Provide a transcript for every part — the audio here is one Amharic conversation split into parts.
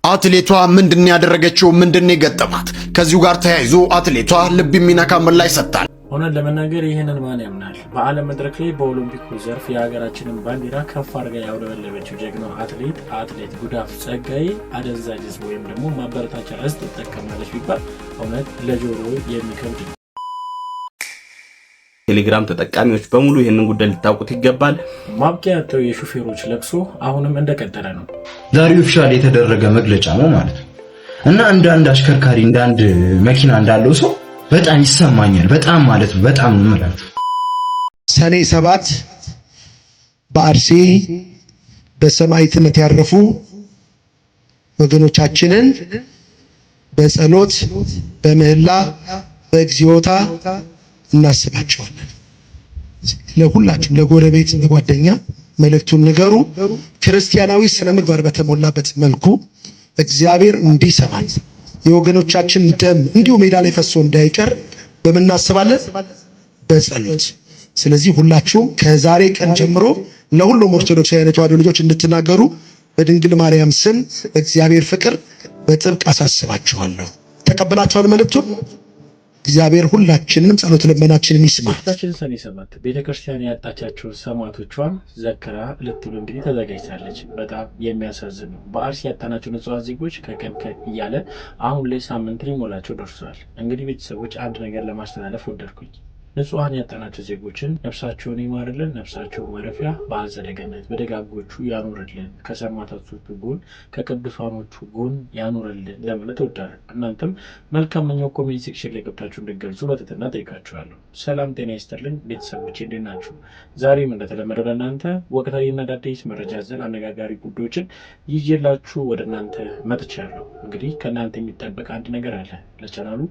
አትሌቷ ምንድን ያደረገችው? ምንድን የገጠማት? ከዚሁ ጋር ተያይዞ አትሌቷ ልብ የሚነካ ምላሽ ሰጥታል። ሆነን ለመናገር ይህንን ማን ያምናል? በዓለም መድረክ ላይ በኦሎምፒኩ ዘርፍ የሀገራችንን ባንዲራ ከፍ አድርጋ ያውለበለበችው ጀግናው አትሌት ጉዳፍ ጸጋዬ አደንዛዥ ዕፅ ወይም ደግሞ ማበረታቻ ዕፅ ትጠቀማለች ቢባል እውነት ለጆሮ የሚከብድ ነው። ቴሌግራም ተጠቃሚዎች በሙሉ ይህንን ጉዳይ ልታውቁት ይገባል። ማብቂያ ያለው የሹፌሮች ለቅሶ አሁንም እንደቀጠለ ነው። ዛሬ ኦፊሻል የተደረገ መግለጫ ነው ማለት ነው እና እንደ አንድ አሽከርካሪ እንደ አንድ መኪና እንዳለው ሰው በጣም ይሰማኛል። በጣም ማለት ነው በጣም እንምላችሁ። ሰኔ 7 በአርሲ በሰማዕትነት ያረፉ ወገኖቻችንን በጸሎት በምህላ በእግዚኦታ እናስባቸዋለን። ለሁላችሁም ለጎረቤት ለጓደኛ መልእክቱን ንገሩ። ክርስቲያናዊ ስነ ምግባር በተሞላበት መልኩ እግዚአብሔር እንዲሰማን የወገኖቻችን ደም እንዲሁ ሜዳ ላይ ፈሶ እንዳይቀር በመናስባለን በጸሎት። ስለዚህ ሁላችሁም ከዛሬ ቀን ጀምሮ ለሁሉም ኦርቶዶክሳውያን የተዋሕዶ ልጆች እንድትናገሩ በድንግል ማርያም ስም እግዚአብሔር ፍቅር በጥብቅ አሳስባችኋለሁ። ተቀበላችኋል መልእክቱን? እግዚአብሔር ሁላችንንም ጸሎት ልመናችንን ይስማ። ሰኔ 7 ቤተክርስቲያን ያጣቻቸው ሰማዕቶቿን ዘክራ ልትውል እንግዲህ ተዘጋጅታለች። በጣም የሚያሳዝን ነው። በአርሲ ያጣናቸው ንጹሃን ዜጎች ከቀን እያለ አሁን ላይ ሳምንት ሊሞላቸው ደርሷል። እንግዲህ ቤተሰቦች አንድ ነገር ለማስተላለፍ ወደድኩኝ። ንጹሃን ያጣናቸው ዜጎችን ነፍሳቸውን ይማርልን፣ ነፍሳቸውን ማረፊያ በአጸደ ገነት በደጋጎቹ ያኑርልን፣ ከሰማዕታቱ ጎን ከቅዱሳኖቹ ጎን ያኑርልን ለማለት እወዳለሁ። እናንተም መልካም ምኞት ኮሜንት ሴክሽን ላይ ገብታችሁ እንድትገልጹ በትህትና ጠይቃችኋለሁ። ሰላም ጤና ይስጥልኝ ቤተሰቦቼ፣ እንዴት ናችሁ? ዛሬም እንደተለመደው ለእናንተ ወቅታዊና አዳዲስ መረጃ ዘል አነጋጋሪ ጉዳዮችን ይዤላችሁ ወደ እናንተ መጥቻለሁ። እንግዲህ ከእናንተ የሚጠበቅ አንድ ነገር አለ። ለቻናሉ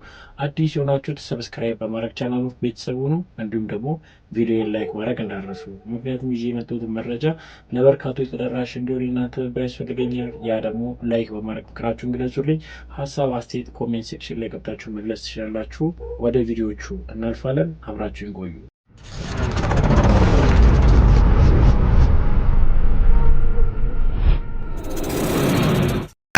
አዲስ የሆናችሁት ሰብስክራይብ በማድረግ ቻናሉ ቤተሰብ ነው። እንዲሁም ደግሞ ቪዲዮን ላይክ ማድረግ እንዳትረሱ። ምክንያቱም ይዤ የመጣሁት መረጃ ለበርካቶች ተደራሽ እንዲሆን እናንተ ያስፈልገኛል። ያ ደግሞ ላይክ በማድረግ ፍቅራችሁን ግለጹልኝ። ሀሳብ አስተያየት ኮሜንት ሴክሽን ላይ ገብታችሁ መግለጽ ትችላላችሁ። ወደ ቪዲዮቹ እናልፋለን። አብራችሁን ቆዩ።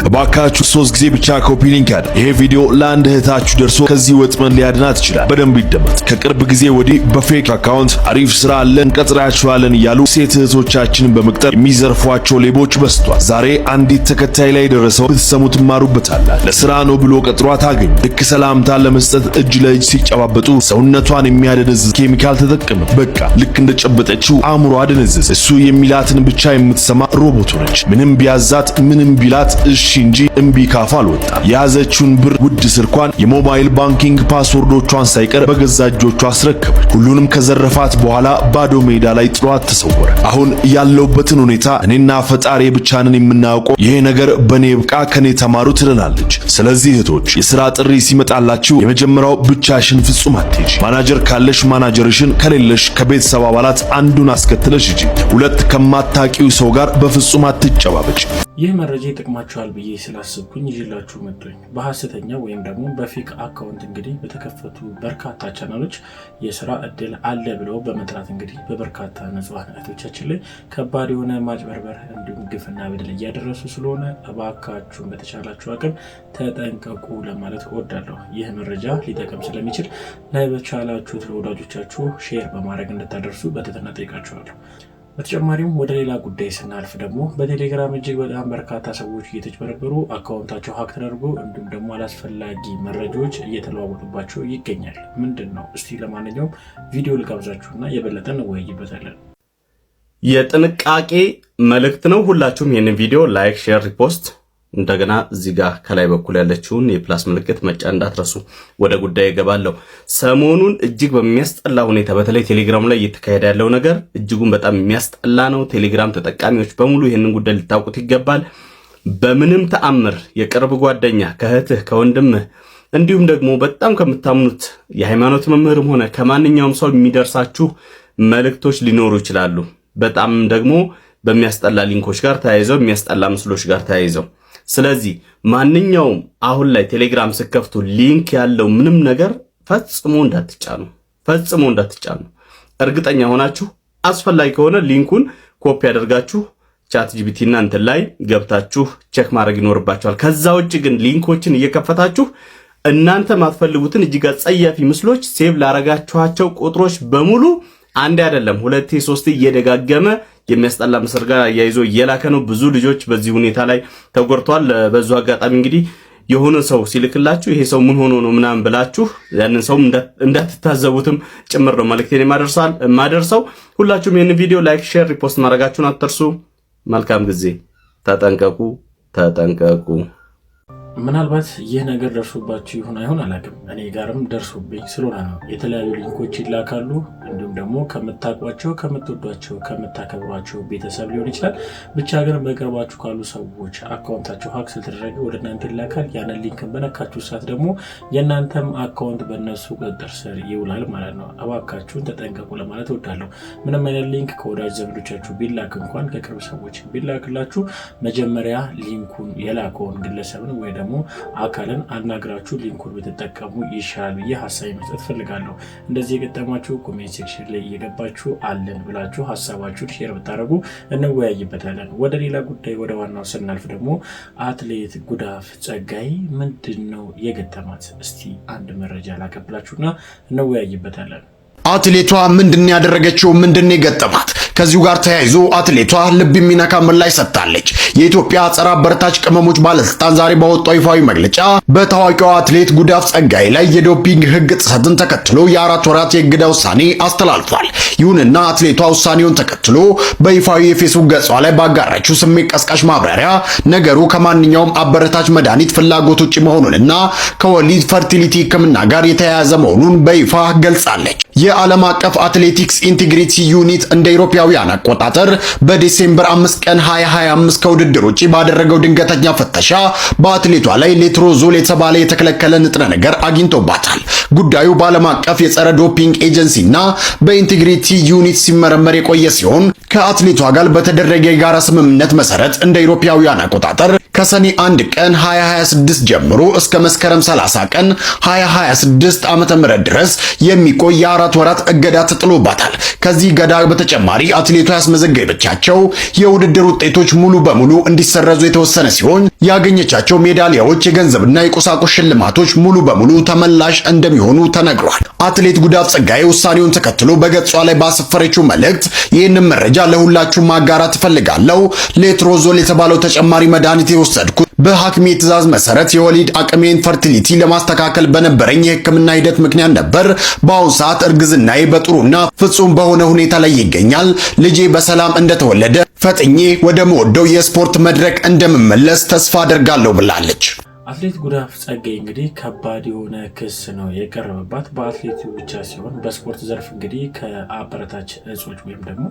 ባካችሁ 3 ጊዜ ብቻ ኮፒ ሊንክ ያድርጉ። ይሄ ቪዲዮ ለአንድ እህታችሁ ደርሶ ከዚህ ወጥመድ ሊያድናት ይችላል። በደንብ ይደመጥ። ከቅርብ ጊዜ ወዲህ በፌክ አካውንት አሪፍ ስራ አለን እንቀጥራችኋለን እያሉ ሴት እህቶቻችንን በመቅጠር የሚዘርፏቸው ሌቦች በዝቷል። ዛሬ አንዲት ተከታይ ላይ ደረሰው ብትሰሙ ትማሩበታላችሁ። ለስራ ነው ብሎ ቀጥሯት አገኘ። ልክ ሰላምታ ለመስጠት እጅ ለእጅ ሲጨባበጡ ሰውነቷን የሚያደነዝዝ ኬሚካል ተጠቀመ። በቃ ልክ እንደጨበጠችው አእምሮ አደነዘዘ። እሱ የሚላትን ብቻ የምትሰማ ሮቦት ሆነች። ምንም ቢያዛት ምንም ቢላት እሺ እንጂ እምቢ ካፍ አልወጣም። የያዘችውን ብር ውድ ስልኳን የሞባይል ባንኪንግ ፓስወርዶቿን ሳይቀር በገዛ እጆቿ አስረከበች። ሁሉንም ከዘረፋት በኋላ ባዶ ሜዳ ላይ ጥሏት ተሰወረ። አሁን ያለውበትን ሁኔታ እኔና ፈጣሪ ብቻንን የምናውቀው። ይሄ ነገር በኔ ብቃ ከኔ ተማሩ ትለናለች። ስለዚህ እህቶች የሥራ ጥሪ ሲመጣላችሁ የመጀመሪያው ብቻሽን ፍጹም አትሂጂ። ማናጀር ካለሽ ማናጀርሽን፣ ከሌለሽ ከቤተሰብ አባላት አንዱን አስከትለሽ ሂጂ። ሁለት ከማታቂው ሰው ጋር በፍጹም አትጨባበጭ። ይህ መረጃ ይጠቅማችኋል ብዬ ስላሰብኩኝ ይዤላችሁ መጥቶኝ በሐሰተኛ ወይም ደግሞ በፌክ አካውንት እንግዲህ በተከፈቱ በርካታ ቻናሎች የሥራ እድል አለ ብለው በመጥራት እንግዲህ በበርካታ ንጹሃን እህቶቻችን ላይ ከባድ የሆነ ማጭበርበር እንዲሁም ግፍና በደል እያደረሱ ስለሆነ እባካችሁን በተቻላችሁ አቅም ተጠንቀቁ ለማለት እወዳለሁ። ይህ መረጃ ሊጠቅም ስለሚችል ለበቻላችሁት ለወዳጆቻችሁ ሼር በማድረግ እንድታደርሱ በትህትና ጠይቃችኋለሁ። በተጨማሪም ወደ ሌላ ጉዳይ ስናልፍ ደግሞ በቴሌግራም እጅግ በጣም በርካታ ሰዎች እየተጭበረበሩ አካውንታቸው ሀክ ተደርጎ እንዲሁም ደግሞ አላስፈላጊ መረጃዎች እየተለዋወጡባቸው ይገኛል። ምንድን ነው? እስቲ ለማንኛውም ቪዲዮ ልጋብዛችሁና የበለጠ እንወያይበታለን። የጥንቃቄ መልእክት ነው። ሁላችሁም ይህንን ቪዲዮ ላይክ፣ ሼር፣ ሪፖስት እንደገና እዚህ ጋር ከላይ በኩል ያለችውን የፕላስ ምልክት መጫን እንዳትረሱ። ወደ ጉዳይ እገባለሁ። ሰሞኑን እጅግ በሚያስጠላ ሁኔታ በተለይ ቴሌግራም ላይ እየተካሄደ ያለው ነገር እጅጉን በጣም የሚያስጠላ ነው። ቴሌግራም ተጠቃሚዎች በሙሉ ይህንን ጉዳይ ልታውቁት ይገባል። በምንም ተአምር የቅርብ ጓደኛ ከእህትህ ከወንድምህ እንዲሁም ደግሞ በጣም ከምታምኑት የሃይማኖት መምህርም ሆነ ከማንኛውም ሰው የሚደርሳችሁ መልእክቶች ሊኖሩ ይችላሉ። በጣም ደግሞ በሚያስጠላ ሊንኮች ጋር ተያይዘው የሚያስጠላ ምስሎች ጋር ተያይዘው። ስለዚህ ማንኛውም አሁን ላይ ቴሌግራም ስከፍቱ ሊንክ ያለው ምንም ነገር ፈጽሞ እንዳትጫኑ። እርግጠኛ ሆናችሁ አስፈላጊ ከሆነ ሊንኩን ኮፒ አድርጋችሁ ቻት ጂፒቲ እና እንትን ላይ ገብታችሁ ቼክ ማድረግ ይኖርባችኋል። ከዛ ውጭ ግን ሊንኮችን እየከፈታችሁ እናንተ ማትፈልጉትን እጅግ ጸያፊ ምስሎች ሴቭ ላረጋችኋቸው ቁጥሮች በሙሉ አንድ አይደለም 2 3 እየደጋገመ የሚያስጠላ ምስል ጋር ያይዞ እየላከ ነው። ብዙ ልጆች በዚህ ሁኔታ ላይ ተጎድተዋል። በዙ አጋጣሚ እንግዲህ የሆነ ሰው ሲልክላችሁ ይሄ ሰው ምን ሆኖ ነው ምናምን ብላችሁ ያንን ሰው እንዳትታዘቡትም ጭምር ነው መልእክቴን የማደርሰው። ሁላችሁም ይህን ቪዲዮ ላይክ፣ ሼር፣ ሪፖስት ማድረጋችሁን አትርሱ። መልካም ጊዜ። ተጠንቀቁ። ምናልባት ይህ ነገር ደርሶባችሁ ይሁን አይሁን አላውቅም። እኔ ጋርም ደርሶብኝ ስለሆነ ነው። የተለያዩ ሊንኮች ይላካሉ። እንዲሁም ደግሞ ከምታውቋቸው፣ ከምትወዷቸው፣ ከምታከብሯቸው ቤተሰብ ሊሆን ይችላል። ብቻ ግን በቅርባችሁ ካሉ ሰዎች አካውንታቸው ሀክ ስለተደረገ ወደ እናንተ ይላካል። ያንን ሊንክን በነካችሁ ሰዓት ደግሞ የእናንተም አካውንት በእነሱ ቁጥጥር ስር ይውላል ማለት ነው። እባካችሁን ተጠንቀቁ ለማለት እወዳለሁ። ምንም አይነት ሊንክ ከወዳጅ ዘመዶቻችሁ ቢላክ እንኳን ከቅርብ ሰዎች ቢላክላችሁ መጀመሪያ ሊንኩን የላከውን ግለሰብን ወይ ደግሞ አካልን አናግራችሁ ሊንኩን ብትጠቀሙ ይሻላል ብዬ ሀሳብ መስጠት ፈልጋለሁ። እንደዚህ የገጠማችሁ ኮሜንት ሴክሽን ላይ እየገባችሁ አለን ብላችሁ ሀሳባችሁን ሼር ብታደርጉ እንወያይበታለን። ወደ ሌላ ጉዳይ ወደ ዋናው ስናልፍ ደግሞ አትሌት ጉዳፍ ጸጋይ ምንድነው የገጠማት? እስቲ አንድ መረጃ ላቀብላችሁና እንወያይበታለን። አትሌቷ ምንድን ያደረገችው? ምንድን የገጠማት? ከዚሁ ጋር ተያይዞ አትሌቷ ልብ የሚነካ ምላሽ ሰጥታለች። የኢትዮጵያ ጸረ አበረታች ቅመሞች ባለስልጣን ዛሬ ባወጣው ይፋዊ መግለጫ በታዋቂዋ አትሌት ጉዳፍ ጸጋይ ላይ የዶፒንግ ሕግ ጥሰትን ተከትሎ የ4 ወራት የእገዳ ውሳኔ አስተላልፏል። ይሁንና አትሌቷ ውሳኔውን ተከትሎ በይፋዊ የፌስቡክ ገጿ ላይ ባጋራችው ስሜት ቀስቃሽ ማብራሪያ ነገሩ ከማንኛውም አበረታች መድኃኒት ፍላጎት ውጭ መሆኑንና ከወሊድ ፈርቲሊቲ ሕክምና ጋር የተያያዘ መሆኑን በይፋ ገልጻለች። የዓለም አቀፍ አትሌቲክስ ኢንቴግሪቲ ዩኒት እንደ ኢሮፓውያን አቆጣጠር በዲሴምበር 5 ቀን 2025 ከውድድር ውጪ ባደረገው ድንገተኛ ፍተሻ በአትሌቷ ላይ ሌትሮዞል የተባለ የተከለከለ ንጥረ ነገር አግኝቶባታል። ጉዳዩ በዓለም አቀፍ የጸረ ዶፒንግ ኤጀንሲና በኢንቴግሪቲ ዩኒት ሲመረመር የቆየ ሲሆን ከአትሌቷ ጋር በተደረገ የጋራ ስምምነት መሰረት እንደ ኢሮፓውያን አቆጣጠር ከሰኔ 1 ቀን 2026 ጀምሮ እስከ መስከረም 30 ቀን 2026 ዓ.ም ድረስ የሚቆይ የ4 ወራት እገዳ ተጥሎባታል። ከዚህ እገዳ በተጨማሪ አትሌቷ ያስመዘገበቻቸው የውድድር ውጤቶች ሙሉ በሙሉ እንዲሰረዙ የተወሰነ ሲሆን ያገኘቻቸው ሜዳሊያዎች፣ የገንዘብና የቁሳቁስ ሽልማቶች ሙሉ በሙሉ ተመላሽ እንደሚሆኑ ተነግሯል። አትሌት ጉዳፍ ጸጋይ ውሳኔውን ተከትሎ በገጿ ላይ ባሰፈረችው መልእክት ይህንን መረጃ ለሁላችሁ ማጋራት እፈልጋለሁ። ሌትሮዞል የተባለው ተጨማሪ መድኃኒት የወሰድኩት በሐኪሜ ትዕዛዝ መሰረት የወሊድ አቅሜን ፈርቲሊቲ ለማስተካከል በነበረኝ የሕክምና ሂደት ምክንያት ነበር። በአሁኑ ሰዓት እርግዝናዬ በጥሩና ፍጹም በሆነ ሁኔታ ላይ ይገኛል። ልጄ በሰላም እንደተወለደ ፈጥኜ ወደ መወደው የስፖርት መድረክ እንደምመለስ ተስፋ አደርጋለሁ ብላለች። አትሌት ጉዳፍ ጸጋይ እንግዲህ ከባድ የሆነ ክስ ነው የቀረበባት። በአትሌቱ ብቻ ሲሆን በስፖርት ዘርፍ እንግዲህ ከአበረታች እጾች ወይም ደግሞ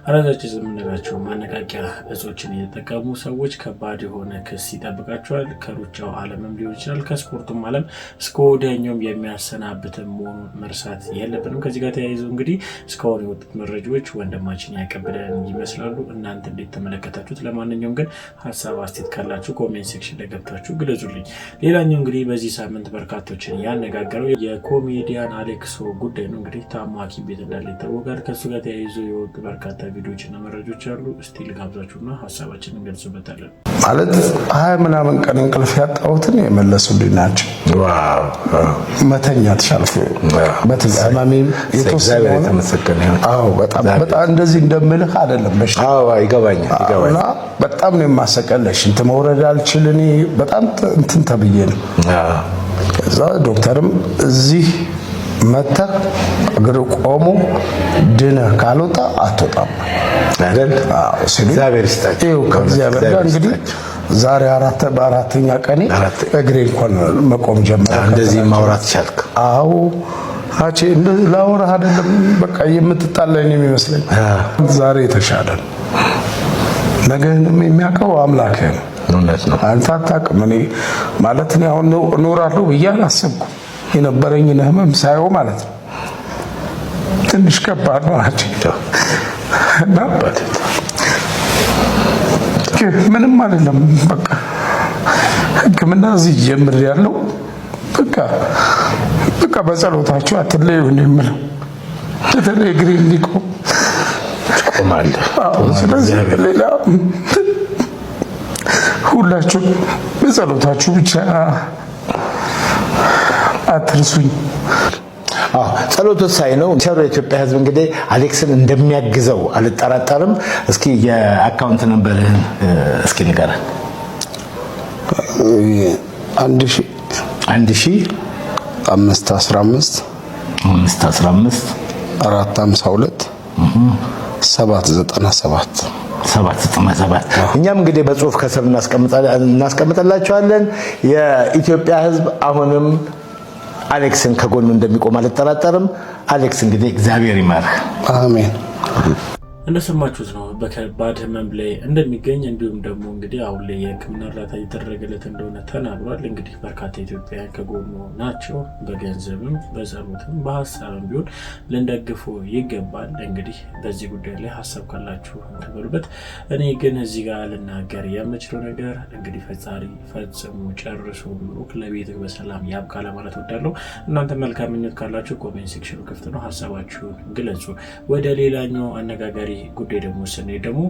አረጋጭ የምንላቸው ማነቃቂያ እጾችን የተጠቀሙ ሰዎች ከባድ የሆነ ክስ ይጠብቃቸዋል። ከሩጫው ዓለምም ሊሆን ይችላል ከስፖርቱም ዓለም እስከ ወዲያኛውም የሚያሰናብትም መሆኑን መርሳት የለብንም። ከዚህ ጋር ተያይዞ እንግዲህ እስካሁን የወጡት መረጃዎች ወንድማችን ያቀብለን ይመስላሉ። እናንተ እንዴት ተመለከታችሁት? ለማንኛውም ግን ሀሳብ አስተያየት ካላችሁ ኮሜንት ሴክሽን ላይ ገብታችሁ ግለጹልኝ። ሌላኛው እንግዲህ በዚህ ሳምንት በርካቶችን ያነጋገረው የኮሜዲያን አሌክሶ ጉዳይ ነው። እንግዲህ ታሞ ሐኪም ቤት እንዳለ ይታወቃል። ከሱ ጋር ተያይዞ የወጡ በርካታ ቪዲዮዎችና መረጃዎች አሉ። እስቲ ልጋብዛችሁና ሀሳባችንን እንገልጽበታለን። ማለት 20 ምናምን ቀን እንቅልፍ ያጣሁትን የመለሱልኝ ናቸው። መተኛት ቻልኩ። በተዛማሚም የተወሰነ በጣም እንደዚህ እንደምልህ አይደለም። ይገባኛል። በጣም ነው የማሰቀለሽ እንትን መውረድ አልችል እኔ በጣም እንትን ተብዬ ነው። ከዛ ዶክተርም እዚህ መተህ እግር ቆሞ ድነህ ካልወጣ አትወጣም አይደል? እግዚአብሔር ይስጣቸው። ከእግዚአብሔር ጋር እንግዲህ ዛሬ በአራተኛ ቀኔ እግሬ እንኳን መቆም ጀመረ። እንደዚህ ማውራት ቻልክ? አዎ አቼ እንደዚህ ላወራህ አይደለም በቃ የምትጣላኝ ነው የሚመስለኝ። ዛሬ የተሻለ ነው። ነገንም የሚያውቀው አምላክ ነው። አንተ አታውቅም። እኔ ማለት ነው አሁን እኖራለሁ ብዬ አላሰብኩም። የነበረኝን ህመም ሳይሆን ማለት ነው ትንሽ ከባድ ነው ምንም አይደለም። በቃ ሕክምና እዚህ ጀምሬያለሁ። በቃ በጸሎታችሁ አትለዩ ነው የምለው። በተለይ እግሬ እንዲቆም ትቆማለህ። ስለዚህ ሌላ ሁላችሁ በጸሎታችሁ ብቻ አትርሱኝ። ጸሎት ወሳኝ ነው። ቸር የኢትዮጵያ ሕዝብ እንግዲህ አሌክስን እንደሚያግዘው አልጠራጠርም። እስኪ የአካውንት ነምበርህን እስኪ ንገረን። 515 452 797 እኛም እንግዲህ በጽሁፍ ከስር እናስቀምጠላችኋለን። የኢትዮጵያ ሕዝብ አሁንም አሌክስን ከጎኑ እንደሚቆም አልጠራጠርም። አሌክስ እንግዲህ እግዚአብሔር ይማርህ። አሜን። እንደሰማችሁት ነው በከባድ ህመም ላይ እንደሚገኝ እንዲሁም ደግሞ እንግዲህ አሁን ላይ የህክምና እርዳታ እየተደረገለት እንደሆነ ተናግሯል። እንግዲህ በርካታ ኢትዮጵያውያን ከጎኑ ናቸው። በገንዘብም በጸሎትም በሀሳብም ቢሆን ልንደግፎ ይገባል። እንግዲህ በዚህ ጉዳይ ላይ ሀሳብ ካላችሁ ተበሉበት። እኔ ግን እዚህ ጋር ልናገር የምችለው ነገር እንግዲህ ፈጣሪ ፈጽሞ ጨርሶ ብሩክ ለቤትህ በሰላም ያብቃ ለማለት ወዳለሁ። እናንተ መልካም ምኞት ካላችሁ ኮሜንት ሴክሽኑ ክፍት ነው፣ ሀሳባችሁን ግለጹ። ወደ ሌላኛው አነጋጋሪ ጉዳይ ደግሞ ስንሄድ ደግሞ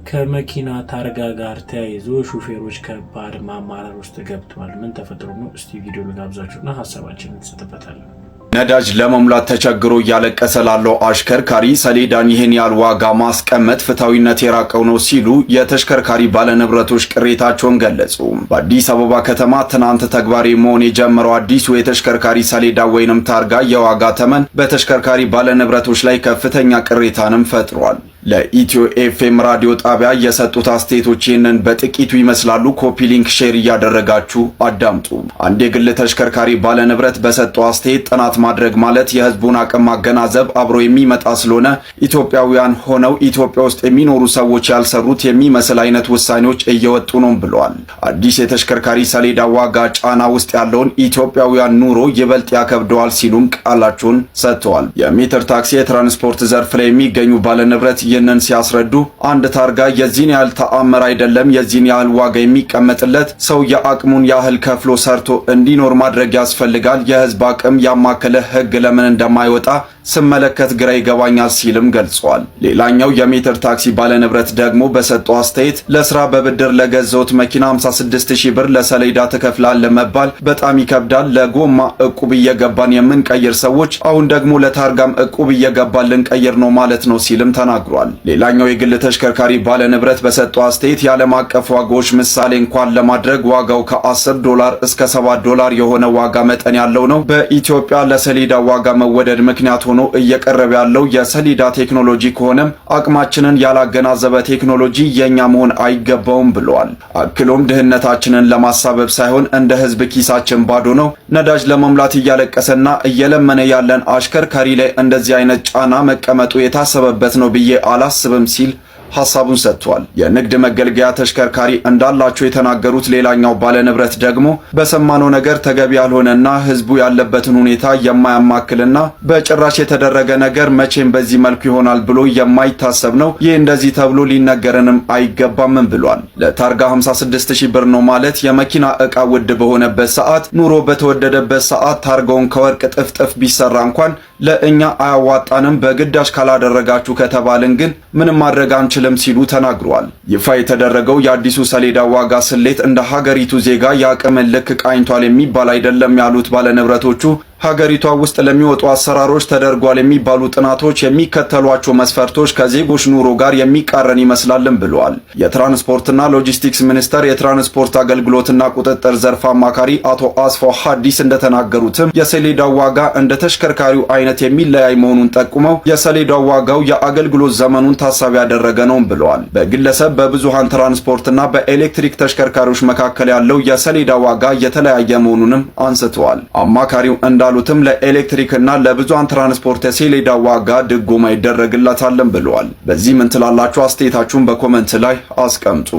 ከመኪና ታርጋ ጋር ተያይዞ ሹፌሮች ከባድ ማማረር ውስጥ ገብተዋል። ምን ተፈጥሮ ነው? እስቲ ቪዲዮ ልጋብዛችሁና ሀሳባችንን እንሰጥበታለን። ነዳጅ ለመሙላት ተቸግሮ እያለቀሰ ላለው አሽከርካሪ ሰሌዳን ይህን ያህል ዋጋ ማስቀመጥ ፍትሐዊነት የራቀው ነው ሲሉ የተሽከርካሪ ባለንብረቶች ቅሬታቸውን ገለጹ። በአዲስ አበባ ከተማ ትናንት ተግባራዊ መሆን የጀመረው አዲሱ የተሽከርካሪ ሰሌዳ ወይንም ታርጋ የዋጋ ተመን በተሽከርካሪ ባለንብረቶች ላይ ከፍተኛ ቅሬታንም ፈጥሯል። ለኢትዮ ኤፍኤም ራዲዮ ጣቢያ የሰጡት አስተያየቶች ይህንን በጥቂቱ ይመስላሉ። ኮፒ ሊንክ ሼር እያደረጋችሁ አዳምጡ። አንድ የግል ተሽከርካሪ ባለንብረት በሰጠው አስተያየት ጥናት ማድረግ ማለት የህዝቡን አቅም ማገናዘብ አብሮ የሚመጣ ስለሆነ ኢትዮጵያውያን ሆነው ኢትዮጵያ ውስጥ የሚኖሩ ሰዎች ያልሰሩት የሚመስል አይነት ውሳኔዎች እየወጡ ነው ብለዋል። አዲስ የተሽከርካሪ ሰሌዳ ዋጋ ጫና ውስጥ ያለውን ኢትዮጵያውያን ኑሮ ይበልጥ ያከብደዋል ሲሉም ቃላቸውን ሰጥተዋል። የሜትር ታክሲ የትራንስፖርት ዘርፍ ላይ የሚገኙ ባለንብረት ይህንን ሲያስረዱ አንድ ታርጋ የዚህን ያህል ተአምር አይደለም። የዚህን ያህል ዋጋ የሚቀመጥለት ሰው የአቅሙን ያህል ከፍሎ ሰርቶ እንዲኖር ማድረግ ያስፈልጋል። የህዝብ አቅም ያማከለ ህግ ለምን እንደማይወጣ ስመለከት ግራ ይገባኛል ሲልም ገልጿል። ሌላኛው የሜትር ታክሲ ባለንብረት ደግሞ በሰጠው አስተያየት ለስራ በብድር ለገዛውት መኪና 56000 ብር ለሰሌዳ ትከፍላለህ መባል በጣም ይከብዳል። ለጎማ እቁብ እየገባን የምንቀይር ሰዎች አሁን ደግሞ ለታርጋም እቁብ እየገባን ልንቀይር ነው ማለት ነው ሲልም ተናግሯል። ሌላኛው የግል ተሽከርካሪ ባለንብረት በሰጠው አስተያየት የዓለም አቀፍ ዋጋዎች ምሳሌ እንኳን ለማድረግ ዋጋው $10 እስከ $7 የሆነ ዋጋ መጠን ያለው ነው። በኢትዮጵያ ለሰሌዳ ዋጋ መወደድ ምክንያት ሆኖ እየቀረበ ያለው የሰሌዳ ቴክኖሎጂ ከሆነም አቅማችንን ያላገናዘበ ቴክኖሎጂ የኛ መሆን አይገባውም ብለዋል። አክሎም ድህነታችንን ለማሳበብ ሳይሆን እንደ ህዝብ ኪሳችን ባዶ ነው። ነዳጅ ለመሙላት እያለቀሰና እየለመነ ያለን አሽከርካሪ ላይ እንደዚህ አይነት ጫና መቀመጡ የታሰበበት ነው ብዬ አላስብም ሲል ሐሳቡን ሰጥቷል። የንግድ መገልገያ ተሽከርካሪ እንዳላቸው የተናገሩት ሌላኛው ባለንብረት ደግሞ በሰማነው ነገር ተገቢ ያልሆነና ህዝቡ ያለበትን ሁኔታ የማያማክልና በጭራሽ የተደረገ ነገር መቼም በዚህ መልኩ ይሆናል ብሎ የማይታሰብ ነው። ይህ እንደዚህ ተብሎ ሊነገረንም አይገባም ብሏል። ለታርጋ 56000 ብር ነው ማለት የመኪና ዕቃ ውድ በሆነበት ሰዓት፣ ኑሮ በተወደደበት ሰዓት ታርጋውን ከወርቅ ጥፍጥፍ ቢሰራ እንኳን ለእኛ አያዋጣንም። በግዳጅ ካላደረጋችሁ ከተባልን ግን ምንም ማድረግ አንችልም ሲሉ ተናግሯል። ይፋ የተደረገው የአዲሱ ሰሌዳ ዋጋ ስሌት እንደ ሀገሪቱ ዜጋ የአቅምን ልክ ቃኝቷል የሚባል አይደለም ያሉት ባለንብረቶቹ ሀገሪቷ ውስጥ ለሚወጡ አሰራሮች ተደርጓል የሚባሉ ጥናቶች የሚከተሏቸው መስፈርቶች ከዜጎች ኑሮ ጋር የሚቃረን ይመስላልም ብለዋል። የትራንስፖርትና ሎጂስቲክስ ሚኒስቴር የትራንስፖርት አገልግሎትና ቁጥጥር ዘርፍ አማካሪ አቶ አስፋው ሐዲስ እንደተናገሩትም የሰሌዳው ዋጋ እንደ ተሽከርካሪው አይነት የሚለያይ መሆኑን ጠቁመው የሰሌዳው ዋጋው የአገልግሎት ዘመኑን ታሳቢ ያደረገ ነው ብለዋል። በግለሰብ በብዙሃን ትራንስፖርትና በኤሌክትሪክ ተሽከርካሪዎች መካከል ያለው የሰሌዳ ዋጋ የተለያየ መሆኑንም አንስተዋል። አማካሪው እንዳሉትም ለኤሌክትሪክ እና ለብዙሃን ትራንስፖርት የሰሌዳ ዋጋ ድጎማ ይደረግላታልም ብለዋል። በዚህ ምን ትላላችሁ? አስተያየታችሁን በኮሜንት ላይ አስቀምጡ።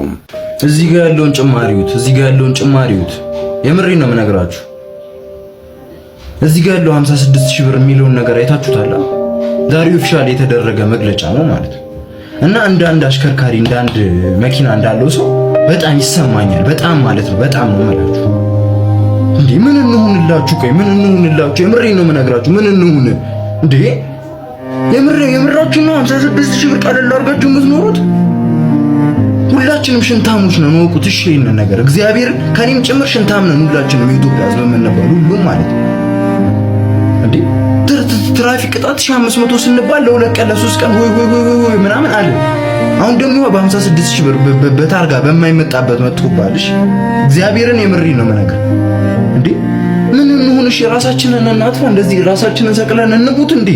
እዚህ ጋር ያለውን ጭማሪውት፣ እዚህ ጋር ያለውን ጭማሪውት የምሬን ነው የምነግራችሁ። እዚህ ጋር ያለው 56000 ብር የሚለውን ነገር አይታችሁታል። ዛሬ ኦፊሻል የተደረገ መግለጫ ነው ማለት ነው። እና እንደ አንድ አሽከርካሪ እንደ አንድ መኪና እንዳለው ሰው በጣም ይሰማኛል። በጣም ማለት ነው በጣም ነው የምላችሁ። እንዴ ምን እንሁንላችሁ? ቆይ ምን እንሁንላችሁ? የምሬን ነው የምነግራችሁ። ምን እንሁን እንዴ? የምራችሁ ነው 56000 ብር ቀለል አድርጋችሁ የምትኖሩት? ሁላችንም ሽንታሞች ነን ወቁት። እሺ ይሄን ነገር እግዚአብሔር ከኔም ጭምር ሽንታም ነን ሁላችንም የኢትዮጵያ ሕዝብ የምንባል ሁሉም ማለት ነው እንዴ። ትራፊክ ቅጣት 1500 ስንባል ለሁለት ቀን ለሶስት ቀን ወይ ምናምን አለ። አሁን ደግሞ በ56000 ብር በታርጋ በማይመጣበት መጥቶባልሽ። እግዚአብሔርን የምሪ ነው መነገር እንዴ። ምን እንሁንሽ? ራሳችንን እናጥፋ? እንደዚህ ራሳችንን ሰቅለን እንሙት እንዴ?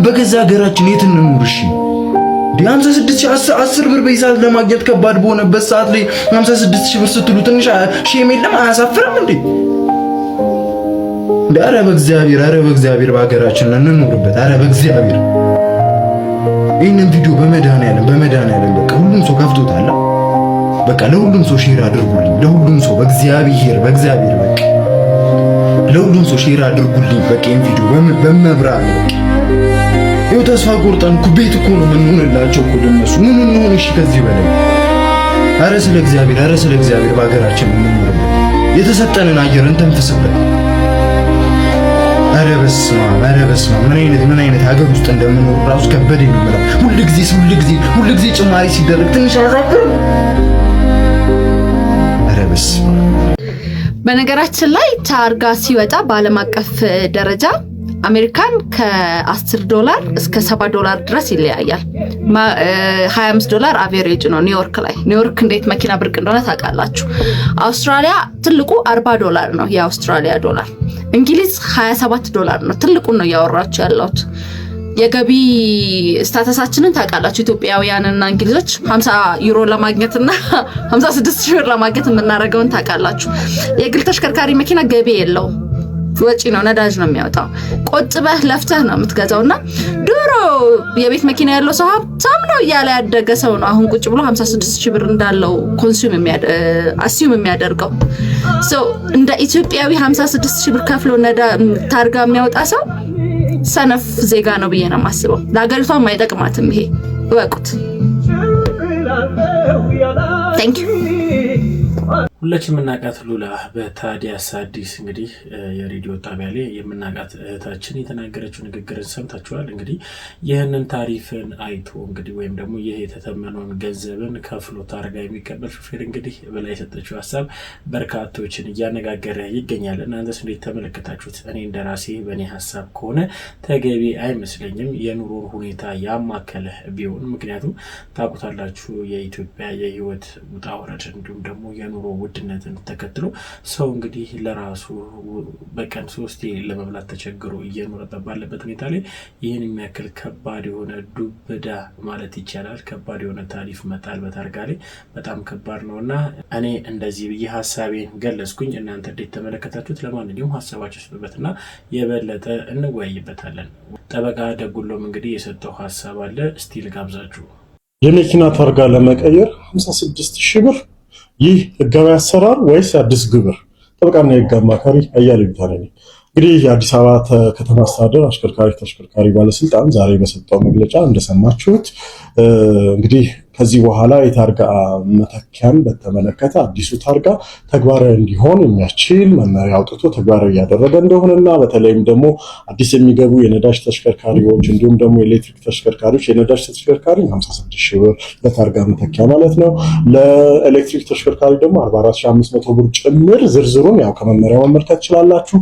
በገዛ ሀገራችን የት እንኑርሽ? 56 ብር በይሳት ለማግኘት ከባድ በሆነበት ሰዓት ላይ 56000 ብር ስትሉ ትንሽ ሼም የለም? አያሳፍርም እንዴ? ኧረ በእግዚአብሔር በሀገራችን እንኑርበት። ኧረ በእግዚአብሔር ይህንን ቪዲዮ በመድኃኒዓለም በቃ ሁሉም ሰው ከፍቶታል። በቃ ለሁሉም ሰው ሼር አድርጉልኝ። ለሁሉም ሰው በእግዚአብሔር በቃ ለሁሉም ሰው ሼር አድርጉልኝ። በቃ ይህን ቪዲዮ በመብራት ይኸው ተስፋ ቆርጠን ቤት እኮ ነው የምንሆንላቸው እኮ ለእነሱ ምን እንሆን? እሺ ከዚህ በላይ ኧረ ስለ እግዚአብሔር በሀገራችን እንኖርበት። የተሰጠንን አየር እንተንፍስበት። ኧረ በስመ አብ ምን አይነት ሀገር ውስጥ እንደምንኖር ራሱ ከበደኝ ነው የምለው። ሁልጊዜ ጭማሪ ሲደረግ ትንሽ አያሳፍርም? ኧረ በስመ አብ። በነገራችን ላይ ታርጋ ሲወጣ በዓለም አቀፍ ደረጃ አሜሪካን ከ$10 እስከ $70 ድረስ ይለያያል። $25 አቬሬጅ ነው ኒውዮርክ እንዴት መኪና ብርቅ እንደሆነ ታውቃላችሁ። አውስትራሊያ ትልቁ $40 ነው የአውስትራሊያ ዶላር። እንግሊዝ $27 ነው። ትልቁን ነው ያወራችሁ ያለሁት። የገቢ ስታተሳችንን ታውቃላችሁ። ኢትዮጵያውያንና እንግሊዞች 50 ዩሮ ለማግኘትና 56000 ብር ለማግኘት የምናደርገውን ታውቃላችሁ። የግል ተሽከርካሪ መኪና ገቢ የለውም፣ ወጪ ነው፣ ነዳጅ ነው የሚያወጣው። ቆጥበህ ለፍተህ ነው የምትገዛውና ድሮ የቤት መኪና ያለው ሰው ሀብታም ነው እያለ ያደገ ሰው ነው አሁን ቁጭ ብሎ 56000 ብር እንዳለው አሲዩም የሚያደርገው ሰው። እንደ ኢትዮጵያዊ 56000 ብር ከፍሎ ታርጋ የሚያወጣ ሰው ሰነፍ ዜጋ ነው ብዬ ነው የማስበው። ለሀገሪቷም አይጠቅማትም። ይሄ እወቁት። ታንክ ዩ። ሁላችን የምናውቃት ሉላ በታዲያስ አዲስ እንግዲህ የሬዲዮ ጣቢያ ላይ የምናውቃት እህታችን የተናገረችው ንግግርን ሰምታችኋል። እንግዲህ ይህንን ታሪፍን አይቶ እንግዲህ ወይም ደግሞ ይህ የተተመነውን ገንዘብን ከፍሎ ታርጋ የሚቀበል ሹፌር እንግዲህ በላይ የሰጠችው ሀሳብ በርካቶችን እያነጋገረ ይገኛል። እናንተስ እንዴት ተመለከታችሁት? እኔ እንደራሴ በእኔ ሀሳብ ከሆነ ተገቢ አይመስለኝም። የኑሮን ሁኔታ ያማከለ ቢሆን፣ ምክንያቱም ታውቁታላችሁ የኢትዮጵያ የህይወት ውጣ ውረድ እንዲሁም ደግሞ የኑሮ ውድነትን ተከትሎ ሰው እንግዲህ ለራሱ በቀን 3 ለመብላት ተቸግሮ እየኖረበት ባለበት ሁኔታ ላይ ይህን የሚያክል ከባድ የሆነ ዱብዳ ማለት ይቻላል ከባድ የሆነ ታሪፍ መጣል በታርጋ ላይ በጣም ከባድ ነውና እኔ እንደዚህ ብዬ ሀሳቤን ገለጽኩኝ። እናንተ እንዴት ተመለከታችሁት? ለማንኛውም ሀሳባችሁ ስጡበትና የበለጠ እንወያይበታለን። ጠበቃ ደጉሎም እንግዲህ የሰጠው ሀሳብ አለ። እስቲ ልጋብዛችሁ። የመኪና ታርጋ ለመቀየር 56000 ብር ይህ ህጋዊ አሰራር ወይስ አዲስ ግብር? ጠበቃና የህግ አማካሪ አያሌው ቢታነኝ። እንግዲህ የአዲስ አበባ ከተማ አስተዳደር ተሽከርካሪ ባለስልጣን ዛሬ በሰጠው መግለጫ እንደሰማችሁት እንግዲህ ከዚህ በኋላ የታርጋ መተኪያን በተመለከተ አዲሱ ታርጋ ተግባራዊ እንዲሆን የሚያስችል መመሪያ አውጥቶ ተግባራዊ እያደረገ እንደሆነና በተለይም ደግሞ አዲስ የሚገቡ የነዳጅ ተሽከርካሪዎች እንዲሁም ደግሞ የኤሌክትሪክ ተሽከርካሪዎች የነዳጅ ተሽከርካሪ 56000 ብር ለታርጋ መተኪያ ማለት ነው። ለኤሌክትሪክ ተሽከርካሪ ደግሞ 44500 ብር ጭምር። ዝርዝሩን ያው ከመመሪያው መመልከት ትችላላችሁ።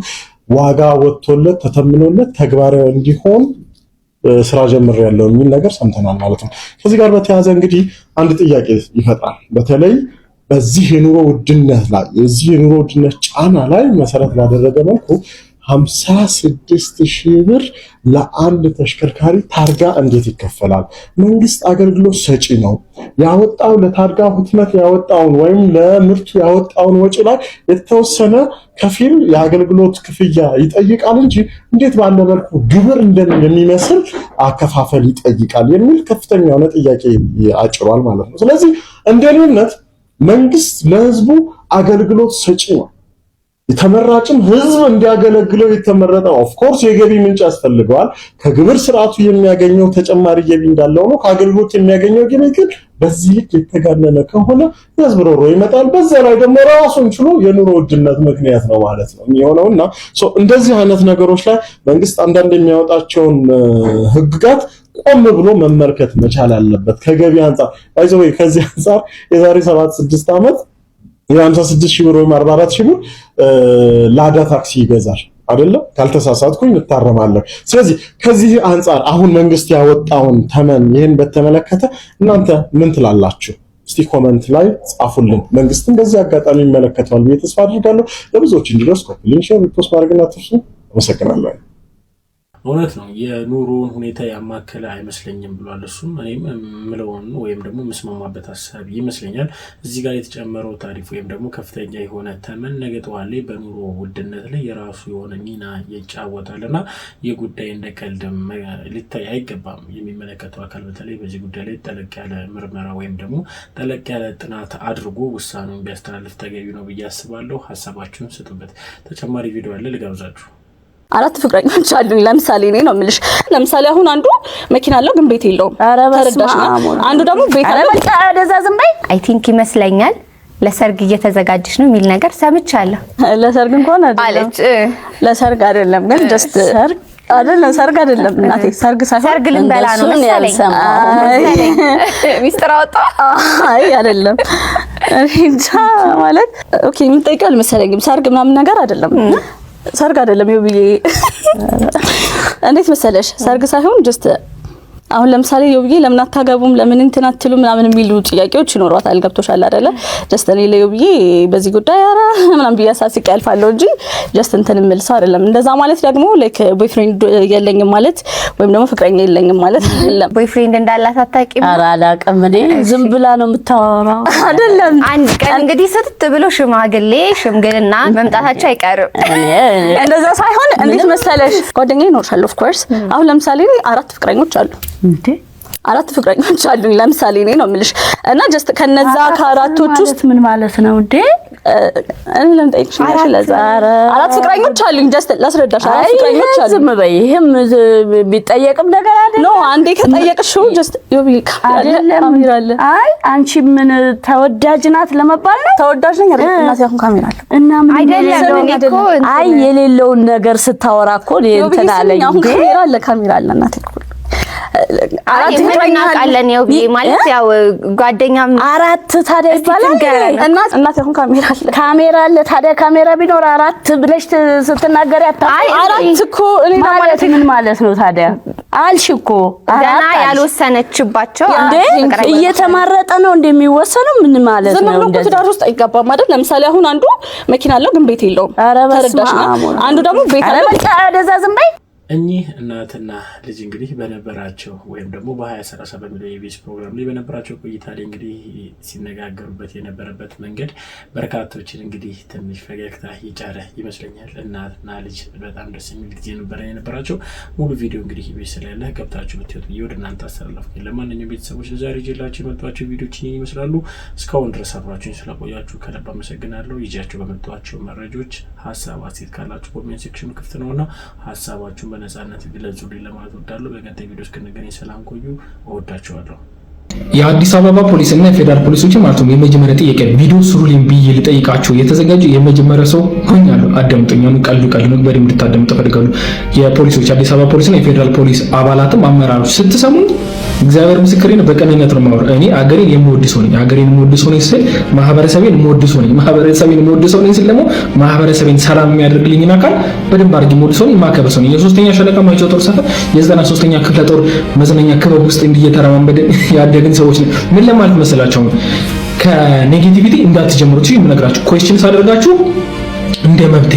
ዋጋ ወጥቶለት ተተምኖለት ተግባራዊ እንዲሆን ስራ ጀምር ያለው የሚል ነገር ሰምተናል ማለት ነው። ከዚህ ጋር በተያያዘ እንግዲህ አንድ ጥያቄ ይፈጥራል። በተለይ በዚህ የኑሮ ውድነት ላይ የዚህ የኑሮ ውድነት ጫና ላይ መሰረት ባደረገ መልኩ 56000 ብር ለአንድ ተሽከርካሪ ታርጋ እንዴት ይከፈላል? መንግስት አገልግሎት ሰጪ ነው። ያወጣው ለታርጋ ህትመት ያወጣውን ወይም ለምርቱ ያወጣውን ወጪ ላይ የተወሰነ ከፊል የአገልግሎት ክፍያ ይጠይቃል እንጂ እንዴት ባለ መልኩ ግብር የሚመስል አከፋፈል ይጠይቃል የሚል ከፍተኛ የሆነ ጥያቄ አጭሯል ማለት ነው። ስለዚህ እንደኔነት መንግስት ለህዝቡ አገልግሎት ሰጪ ነው። ተመራጭም ህዝብ እንዲያገለግለው የተመረጠው ኦፍ ኮርስ የገቢ ምንጭ ያስፈልገዋል። ከግብር ስርዓቱ የሚያገኘው ተጨማሪ ገቢ እንዳለው ነው። ከአገልግሎት የሚያገኘው ገቢ ግን በዚህ ልክ የተጋነነ ከሆነ የህዝብ ሮሮ ይመጣል። በዛ ላይ ደግሞ ራሱን ችሎ የኑሮ ውድነት ምክንያት ነው ማለት ነው የሚሆነውና እንደዚህ አይነት ነገሮች ላይ መንግስት አንዳንድ የሚያወጣቸውን ህግጋት ቆም ብሎ መመልከት መቻል አለበት። ከገቢ አንፃር ባይዘው ከዚህ አንፃር የዛሬ 7-6 ዓመት የ56 ሺህ ብር ወይም 44 ሺህ ብር ላዳ ታክሲ ይገዛል አይደለም ካልተሳሳትኩኝ እታረማለሁ። ስለዚህ ከዚህ አንፃር አሁን መንግስት ያወጣውን ተመን ይሄን በተመለከተ እናንተ ምን ትላላችሁ? እስቲ ኮሜንት ላይ ጻፉልን። መንግስትን በዚህ አጋጣሚ ይመለከተዋል ብዬ ተስፋ አድርጋለሁ። ለብዙዎች እንዲደርስ ኮፒ ሊንክ ሼር ሪፖስት ማድረግና አትርሱ። አመሰግናለሁ። እውነት ነው የኑሮውን ሁኔታ ያማከለ አይመስለኝም ብሏል። እሱም እኔም ምለውን ወይም ደግሞ መስማማበት ሐሳብ ይመስለኛል። እዚህ ጋር የተጨመረው ታሪፍ ወይም ደግሞ ከፍተኛ የሆነ ተመን ነገ ጠዋት ላይ በኑሮ ውድነት ላይ የራሱ የሆነ ሚና ይጫወታልና የጉዳይ እንደ ቀልድም ሊታይ አይገባም። የሚመለከተው አካል በተለይ በዚህ ጉዳይ ላይ ጠለቅ ያለ ምርመራ ወይም ደግሞ ጠለቅ ያለ ጥናት አድርጎ ውሳኔውን ቢያስተላልፍ ተገቢ ነው ብዬ አስባለሁ። ሐሳባችሁን ስጡበት። ተጨማሪ ቪዲዮ አለ ልጋብዛችሁ። 4 ፍቅረኞች አሉኝ። ለምሳሌ እኔ ነው የምልሽ። ለምሳሌ አሁን አንዱ መኪና አለው ግን ቤት የለውም። ተረዳሽ? አንዱ ደግሞ ቤት አለው። በቃ ደዛ ዝም በይ። አይ ቲንክ ይመስለኛል ለሰርግ እየተዘጋጀሽ ነው የሚል ነገር ሰምቻለሁ። ለሰርግ እንኳን አይደለም ለሰርግ አይደለም ግን ጀስት ሰርግ አይደለም ሰርግ አይደለም እናቴ ሰርግ ሳይሆን ሰርግ ልንበላ ነው መሰለኝ። ሚስጥር አወጣ። አይ አይደለም እንጃ ማለት ኦኬ ምን ጠይቃል መሰለኝም ሰርግ ምናምን ነገር አይደለም ሰርግ አይደለም ይብዬ እንዴት መሰለሽ ሰርግ ሳይሆን ጀስት አሁን ለምሳሌ ይብዬ ለምን አታገቡም ለምን እንትን አትሉ ምናምን የሚሉ ጥያቄዎች ይኖራታል። ገብቶሻል አይደለ? ጀስት እኔ ለይብዬ በዚህ ጉዳይ አራ ምናምን ቢያሳስቅ ያልፋለሁ እንጂ ጀስት እንትን መልስ አይደለም። እንደዛ ማለት ደግሞ ላይክ ቦይፍሬንድ የለኝም ማለት ወይም ደግሞ ፍቅረኛ የለኝም ማለት አይደለም። ቦይፍሬንድ እንዳላት አታውቂም? አራ አላውቅም። እኔ ዝም ብላ ነው የምታወራው አይደለም። አንድ ቀን እንግዲህ ስትት ብሎ ሽማግሌ ሽምግልና መምጣታቸው አይቀርም። እንደዛ ሳይሆን እንዴት መሰለሽ ጓደኛዬ ይኖርሻል ኦፍ ኮርስ። አሁን ለምሳሌ 4 ፍቅረኞች አሉ እንዴ 4 ፍቅረኞች አሉኝ። ለምሳሌ እኔ ነው የምልሽ እና ጀስት ከነዛ ከአራቶች ውስጥ ምን ማለት ነው እንዴ? እኔ ለምጠይቅሽ ለዛ 4 ፍቅረኞች አሉኝ። ጀስት ላስረዳሽ 4 ፍቅረኞች አሉኝ። ዝም በይ። ይሄም ቢጠየቅም ነገር አይደለም። ኖ አንዴ ከጠየቅሽው ጀስት ዮቢካ ካሜራ አለ። አይ አንቺ ምን ተወዳጅ ናት ለመባል ነው? ተወዳጅ ነኝ አይደል? እናቴ አሁን ካሜራ አለ እና ምን አይደለም። አይ የሌለውን ነገር ስታወራ እኮ እንትን አለኝ። አሁን ካሜራ አለ ካሜራ አለ እናቴ አራት ፍቅረኛ አለን ነው ብዬ ማለት ያው ጓደኛም 4 ታዲያ ይባላል። እናት አሁን ካሜራ አለ ታዲያ ካሜራ ቢኖር 4 ብለሽ ስትናገሪ አይ 4 እኮ እኔ ማለት ምን ማለት ነው ታዲያ? አልሽ እኮ ገና ያልወሰነችባቸው እየተማረጠ ነው እንደሚወሰነው ምን ማለት ነው? እንደዚህ ትዳር ውስጥ አይገባም አይደል? ለምሳሌ አሁን አንዱ መኪና አለው ግን ቤት የለውም። ተረዳሽ? አንዱ ደግሞ ቤት አለው። በቃ ደዛ ዝም በይ። እኚህ እናትና ልጅ እንግዲህ በነበራቸው ወይም ደግሞ በ2030 በሚለው የኢቢኤስ ፕሮግራም ላይ በነበራቸው ቆይታ ላይ እንግዲህ ሲነጋገሩበት የነበረበት መንገድ በርካቶችን እንግዲህ ትንሽ ፈገግታ ይጫረ ይመስለኛል። እናትና ልጅ በጣም ደስ የሚል ጊዜ ነበር የነበራቸው። ሙሉ ቪዲዮ እንግዲህ ኢቢኤስ ላይ ያለ ገብታችሁ ብትወጡ ወደ እናንተ አስተላልፈው። ለማንኛውም ቤተሰቦች ዛሬ ይዤላችሁ የመጣኋቸው ቪዲዮችን ይመስላሉ። እስካሁን ድረስ አብራችሁኝ ስለቆያችሁ ከልብ አመሰግናለሁ። ይዣችሁ በመጣኋቸው መረጃዎች ሀሳብ አስተያየት ካላችሁ ኮሜንት ሴክሽኑ ክፍት ነውና ሀሳባችሁን ነፃነት ግለጹልኝ ለማለት ወዳለሁ። በቀጣይ ቪዲዮ እስክንገናኝ ሰላም ቆዩ። እወዳችኋለሁ። የአዲስ አበባ ፖሊስ እና የፌደራል ፖሊሶች ማለት ነው የመጀመሪያ ጥያቄ ቪዲዮ ስሩልኝ ብዬ ልጠይቃቸው የተዘጋጁ የመጀመሪያ ሰው ሆኛለሁ። አዳምጡኝ። ቀልዱ ነው፣ በደንብ እንድታዳምጡ እፈልጋለሁ። የፖሊሶች አዲስ አበባ ፖሊስ እና የፌደራል ፖሊስ አባላትም አመራሮች ስትሰሙኝ እግዚአብሔር ምስክሬ ነው፣ በቀንነት ነው የማወራው። እኔ አገሬን የምወድ ሰው ነኝ። አገሬን የምወድ ሰው ነኝ ስል ማህበረሰቤን የምወድ ሰው ነኝ። ማህበረሰቤን የምወድ ሰው ነኝ ስል ደግሞ ማህበረሰቤን ሰላም የሚያደርግልኝን አካል በደንብ አድርጌ የምወድ ሰው ነኝ፣ የማከብር ሰው ነኝ። የ3ኛ ሻለቃ ማይጨው ጦር ሰፈር የ93ኛ ክፍለ ጦር መዝናኛ ክበብ ውስጥ እንዲየተራማመደ ያደግን ሰዎች ነን። ምን ለማለት መሰላችሁ? ከኔጌቲቪቲ እንዳትጀምሩት የምነግራችሁ ኩዌስችን ሳደርጋችሁ እንደ መብቴ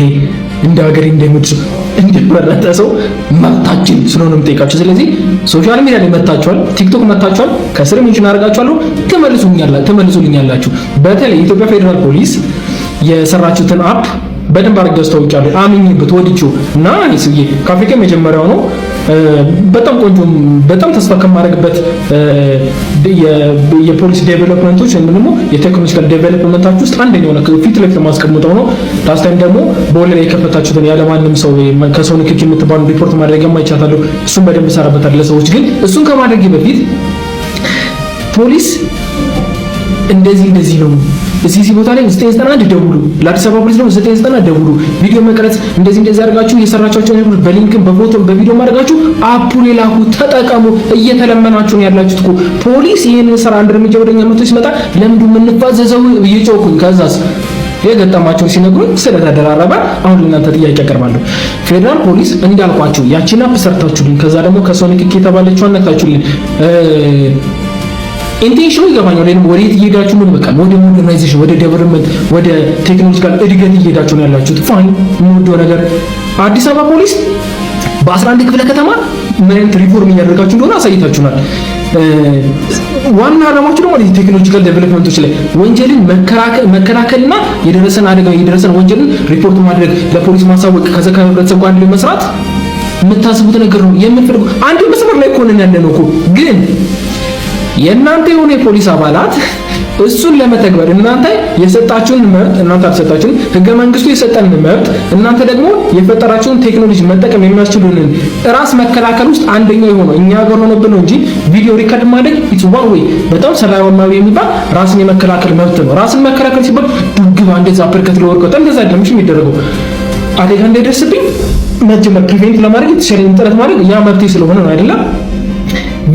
እንደ ሀገሬ እንደምድር እንደመረጠ ሰው መብታችን ስለሆነ የምጠይቃችሁ። ስለዚህ ሶሻል ሚዲያ ላይ መታችኋል፣ ቲክቶክ መታችኋል፣ ከስር ሜንሽን አደርጋችኋለሁ፣ ትመልሱልኛላችሁ። በተለይ የኢትዮጵያ ፌደራል ፖሊስ የሰራችሁትን አፕ በደንብ አድርጌ አስተዋውቂያለሁ። አምኜበት ወድጄው እና እኔ ካፌ የመጀመሪያው ነው በጣም ቆንጆ በጣም ተስፋ ከማድረግበት የፖሊስ ዴቨሎፕመንቶች ወይም ደግሞ የቴክኖሎጂካል ዴቨሎፕመንታች ውስጥ አንደኛው ነው ፊት ለፊት ማስቀምጠው ነው። ላስት ታይም ደግሞ በኦንላይን የከፈታችሁትን ያለ ማንም ሰው ከሰው ንክኪ የምትባሉ ሪፖርት ማድረግ የማይቻታለው እሱን በደንብ ሰራበታል ለሰዎች። ግን እሱን ከማድረግ በፊት ፖሊስ እንደዚህ ነው እዚህ ቦታ ላይ 991 ደውሉ፣ ለአዲስ አበባ ፖሊስ ደግሞ 990 ደውሉ፣ ቪዲዮ መቅረጽ እንደዚህ አድርጋችሁ የሰራቻችሁ ነገር በሊንክም በፎቶም በቪዲዮ ማድረጋችሁ አፑን ላኩ፣ ተጠቀሙ። እየተለመናችሁ ነው ያላችሁት እኮ ፖሊስ ይሄንን ስራ አንድ እርምጃ ወደኛ መጥቶ ሲመጣ ለምንድን የምንፋዘዘው እየጮኩኝ ከዛስ የገጠማቸው ሲነግሩኝ ስለተደራረበ አሁን ለእናንተ ጥያቄ አቀርባለሁ። ፌደራል ፖሊስ እንዳልኳችሁ ያቺን አፕ ሰርታችሁልኝ ከዛ ደግሞ ከሰው ንክኪ የተባለችው አነካችሁልኝ ኢንቴንሽኑ ይገባኛል። ወይንም ወዴት እየሄዳችሁ ነው? በቃ ወደ ሞደርናይዜሽን ወደ ዴቨሎፕመንት ወደ ቴክኖሎጂካል እድገት እየሄዳችሁ ነው ያላችሁት። ፋይን የምወደው ነገር አዲስ አበባ ፖሊስ በ11 ክፍለ ከተማ ምን አይነት ሪፎርም እያደረጋችሁ እንደሆነ አሳይታችሁናል። ዋና ዓላማችሁ ደግሞ ወደ ቴክኖሎጂካል ዴቨሎፕመንቶች ላይ ወንጀልን መከላከልና የደረሰን አደጋ የደረሰን ወንጀልን ሪፖርት ማድረግ ለፖሊስ ማሳወቅ ከዛ ከህብረተሰቡ ጋር አንድ መስራት የምታስቡት ነገር ነው የምትፈልጉ። አንድ መስመር ላይ ኮነን ያለነው እኮ ግን የእናንተ የሆነ የፖሊስ አባላት እሱን ለመተግበር እናንተ የሰጣችሁን መብት እናንተ አልሰጣችሁን፣ ህገ መንግስቱ የሰጠን መብት እናንተ ደግሞ የፈጠራችሁን ቴክኖሎጂ መጠቀም የሚያስችሉንን ራስ መከላከል ውስጥ አንደኛው የሆነው እኛ ሀገር ሆኖብን ነው እንጂ ቪዲዮ ሪከርድ ማድረግ ኢትስ ዋን ዌይ በጣም ሰላማዊ የሚባል ራስን የመከላከል መብት ነው። ራስን መከላከል ሲባል ዱግባ እንደዛ ፐርከት ለወርቀው እንደዛ አይደለም የሚደረገው። አደጋ እንዳይደርስብኝ መጀመር ፕሪቬንት ለማድረግ የተሻለ ጥረት ማድረግ ያ መብቴ ስለሆነ ነው አይደለም።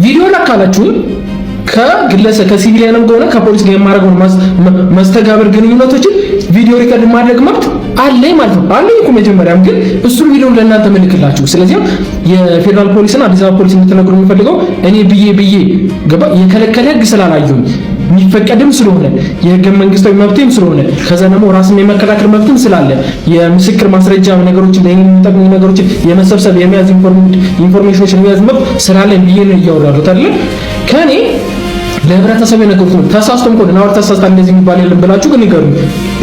ቪዲዮ ላካላችሁን ከግለሰብ ከሲቪሊያንም ከሆነ ከፖሊስ ጋር የማደርገው መስተጋብር ግንኙነቶችን ቪዲዮ ሪከርድ ማድረግ መብት አለኝ ማለት ነው። አለኝ እኮ መጀመሪያም ግን እሱን ቪዲዮን ለእናንተ መልክላችሁ። ስለዚህ የፌደራል ፖሊስና አዲስ አበባ ፖሊስ እንድትነግሩ የምፈልገው እኔ ብዬ ገባ የከለከለ ህግ ስላላየሁኝ የሚፈቀድም ስለሆነ የህገ መንግስታዊ መብትም ስለሆነ ከዛ ደግሞ ራስን የመከላከል መብትም ስላለ የምስክር ማስረጃ ነገሮችን የሚጠቅሙ ነገሮችን የመሰብሰብ የመያዝ ኢንፎርሜሽኖችን የመያዝ መብት ስላለ ብዬ ነው እያወራሁት አይደል ከኔ ለህብረተሰብ የነገሩት ነው። ተሳስቶም ኮድ ነው ተሳስታ እንደዚህ የሚባል የለም ብላችሁ ግን ይገሩ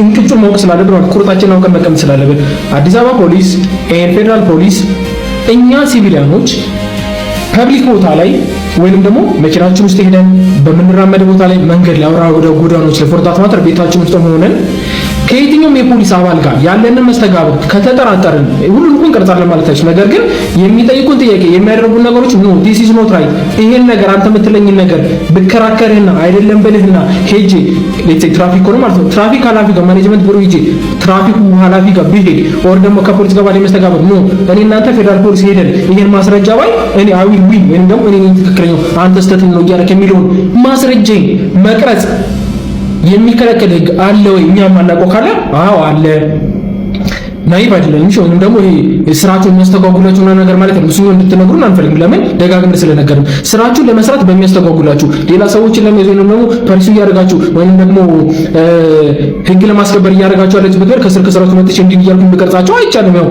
እንቅጩን ማወቅ ስላለብን ነው ቁርጣችን አውቀን መቀመጥ ስላለብን አዲስ አበባ ፖሊስ ፌደራል ፖሊስ እኛ ሲቪሊያኖች ፐብሊክ ቦታ ላይ ወይንም ደግሞ መኪናችን ውስጥ ሄደን በምንራመድ ቦታ ላይ መንገድ ላይ አውራ ጎዳናዎች ለፎርታት ማተር ቤታችን ውስጥ ሆነን ከየትኛውም የፖሊስ አባል ጋር ያለንን መስተጋብር ከተጠራጠርን ሁሉንም እንቀርጻለን ማለት አይደለም። ነገር ግን የሚጠይቁን ጥያቄ የሚያደርጉን ነገሮች ኖ ዲስ ኢዝ ኖት ራይት ይሄን ነገር አንተ የምትለኝ ነገር ብከራከርህና አይደለም ብልህና ሄጄ ሌትስ ትራፊክ ሆነ ማለት ነው ትራፊክ ኃላፊ ጋር ማኔጅመንት ቢሮ ሄጄ ትራፊኩ ኃላፊ ጋር ቢሄድ ኦር ደግሞ ከፖሊስ ጋር ባለ መስተጋብር ኖ እኔ እናንተ ፌደራል ፖሊስ ሄደን ይሄን ማስረጃ ባይ እኔ አይ ዊል ዊን ወይም ደግሞ እኔ ትክክለኛው አንተ ስተትኝ ነው እያደረክ የሚለውን ማስረጃ መቅረጽ የሚከለከል ህግ አለ ወይ? እኛም ማናውቀው ካለ አዎ አለ። ናይብ አይደለም እንጂ ወይንም ደግሞ ይሄ ስራችሁን የሚያስተጓጉላችሁ ነገር ማለት ነው። እሱን እንድትነግሩን አንፈልግም። ለምን ደጋግመን ስለነገርን ስራችሁን ለመስራት በሚያስተጓጉላችሁ ሌላ ሰዎችን ለመያዝ ወይንም ደግሞ ፐርሱ እያደረጋችሁ ወይንም ደግሞ ህግ ለማስከበር እያደረጋችሁ ያላችሁበት ነገር ከስር ከስራችሁ መጥቼ እንዲህ እያልኩኝ ብቀርጻችሁ አይቻልም። ያው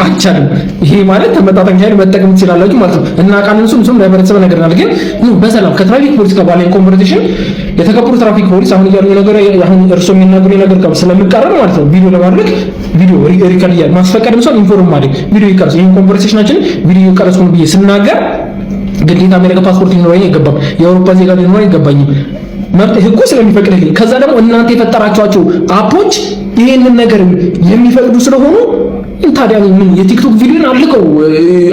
አይቻልም። ይሄ ማለት ተመጣጣኝ ኃይል መጠቀም ትችላላችሁ ማለት ነው እና ቃልን እሱም ለህብረተሰብ ነገርናል። ግን በሰላም ከትራፊክ ፖሊስ ጋር ባለኝ ኮንቨርሴሽን የተከበሩ ትራፊክ ፖሊስ አሁን እያሉ ነገር አሁን እርሶ የሚናገሩ ነገር ጋር ስለምቃረን ማለት ነው ቪዲዮ ለማድረግ ቪዲዮ ሪከርድ ማስፈቀድም ሰው ኢንፎርም ማድረግ ቪዲዮ ይቀርጽ ይሄን ኮንቨርሴሽናችን ቪዲዮ ይቀርጽኩን ብዬ ስናገር ግዴታ አሜሪካ ፓስፖርት ሊኖረኝ አይገባም። የአውሮፓ ዜጋ ሊኖረኝ አይገባኝም። መብት ህጉ ስለሚፈቅድልኝ ከዛ ደግሞ እናንተ የፈጠራችኋቸው አፖች ይሄንን ነገር የሚፈቅዱ ስለሆኑ ታዲያ ምን የቲክቶክ ቪዲዮን አልቀው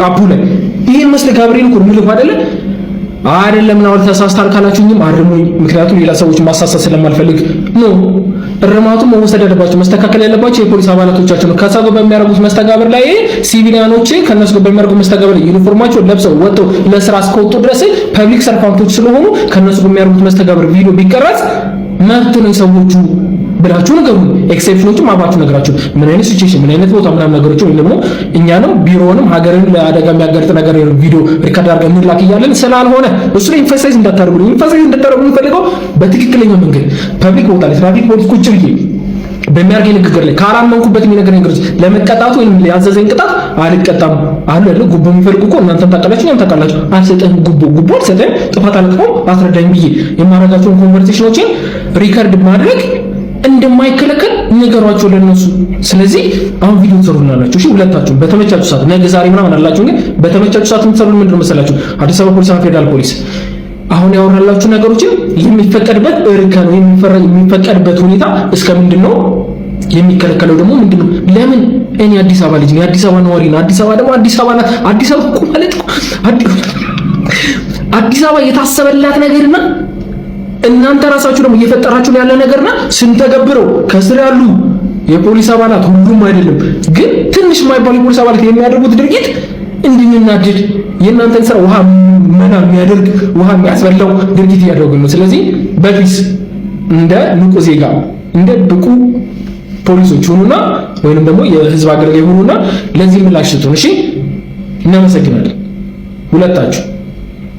አፑ ላይ ይሄን መስተጋብሬን እኮ ምልኩ አይደለም ነው ተሳስታል ካላችሁኝም አርሙኝ። ምክንያቱም ሌላ ሰዎች ማሳሳት ስለማልፈልግ ነው። እርማቱ መወሰድ ያለባቸው መስተካከል ያለባቸው የፖሊስ አባላቶቻቸው ነው። ከዛ ጋር በሚያደርጉት መስተጋብር ላይ ሲቪሊያኖች ከነሱ ጋር በሚያደርጉት መስተጋብር ላይ ዩኒፎርማቸው ለብሰው ወጥተው ለስራ እስከወጡ ድረስ ፐብሊክ ሰርቫንቶች ስለሆኑ ከነሱ ጋር በሚያደርጉት መስተጋብር ቪዲዮ ቢቀረጽ መብት ነው ሰዎቹ ብላችሁ ነገሩን። ኤክሴፕሽኖችም አባችሁ ነገራችሁ ምን አይነት ሲቹዌሽን ምን አይነት ቦታ ምናምን ነገሮች ወይ ደግሞ እኛንም ቢሮንም ሀገርን ለአደጋ የሚያጋልጥ ነገር ቪዲዮ ሪከርድ አድርገን እንላክ እያለን ስላልሆነ እሱ ላይ ኢንፈሳይዝ እንዳታደርጉልኝ። ኢንፈሳይዝ እንዳታደርጉ የምፈልገው በትክክለኛው መንገድ ፐብሊክ ቦታ ላይ ትራፊክ ፖሊስ ቁጭ ብዬ በሚያርገኝ ንግግር ላይ ካላመንኩበት የሚነገረኝ ነገሮች ለመቀጣቱ ወይም ያዘዘኝ ቅጣት አልቀጣም አሉ አይደል? ጉቦ የሚፈልጉ እኮ እናንተም ታውቃላችሁ እኛም ታውቃላችሁ። አልሰጠህም ጉቦ አልሰጠህም ጥፋት አልቀጣም አስረዳኝ ብዬ የማረጋቸውን ኮንቨርሴሽኖችን ሪከርድ ማድረግ እንደማይከለከል ንገሯቸው ለነሱ። ስለዚህ አሁን ቪዲዮ ትሰሩልናላችሁ። እሺ ሁለታችሁም በተመቻችሁ ሰዓት ነገ ዛሬ ምናምን አላችሁ፣ ግን በተመቻችሁ ሰዓት የምትሰሩት ምንድን ነው መሰላችሁ? አዲስ አበባ ፖሊስ እና ፌደራል ፖሊስ አሁን ያወራላችሁ ነገሮችን የሚፈቀድበት እርከን ነው የሚፈቀድበት ሁኔታ እስከ ምንድን ነው የሚከለከለው ደግሞ ምንድን ነው? ለምን እኔ አዲስ አበባ ልጅ ነኝ፣ አዲስ አበባ ነዋሪ ነኝ። አዲስ አበባ ደግሞ አዲስ አበባ ናት። አዲስ አበባ እኮ ማለት አዲስ አበባ የታሰበላት ነገርና እናንተ ራሳችሁ ደግሞ እየፈጠራችሁ ያለ ነገርና ስንተገብረው ከስር ያሉ የፖሊስ አባላት ሁሉም አይደለም ግን ትንሽ የማይባሉ የፖሊስ አባላት የሚያደርጉት ድርጊት እንድንናደድ የእናንተን ስራ ውሃ መና የሚያደርግ ውሃ የሚያስበላው ድርጊት እያደረጉ ነው። ስለዚህ በፊት እንደ ንቁ ዜጋ እንደ ብቁ ፖሊሶች ሆኑና ወይንም ደግሞ የህዝብ አገልጋይ ሆኑና ለዚህ ምላሽ ስጡን። እሺ እናመሰግናለን ሁለታችሁ፣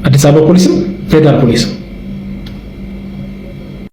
አዲስ አበባ ፖሊስም ፌደራል ፖሊስም።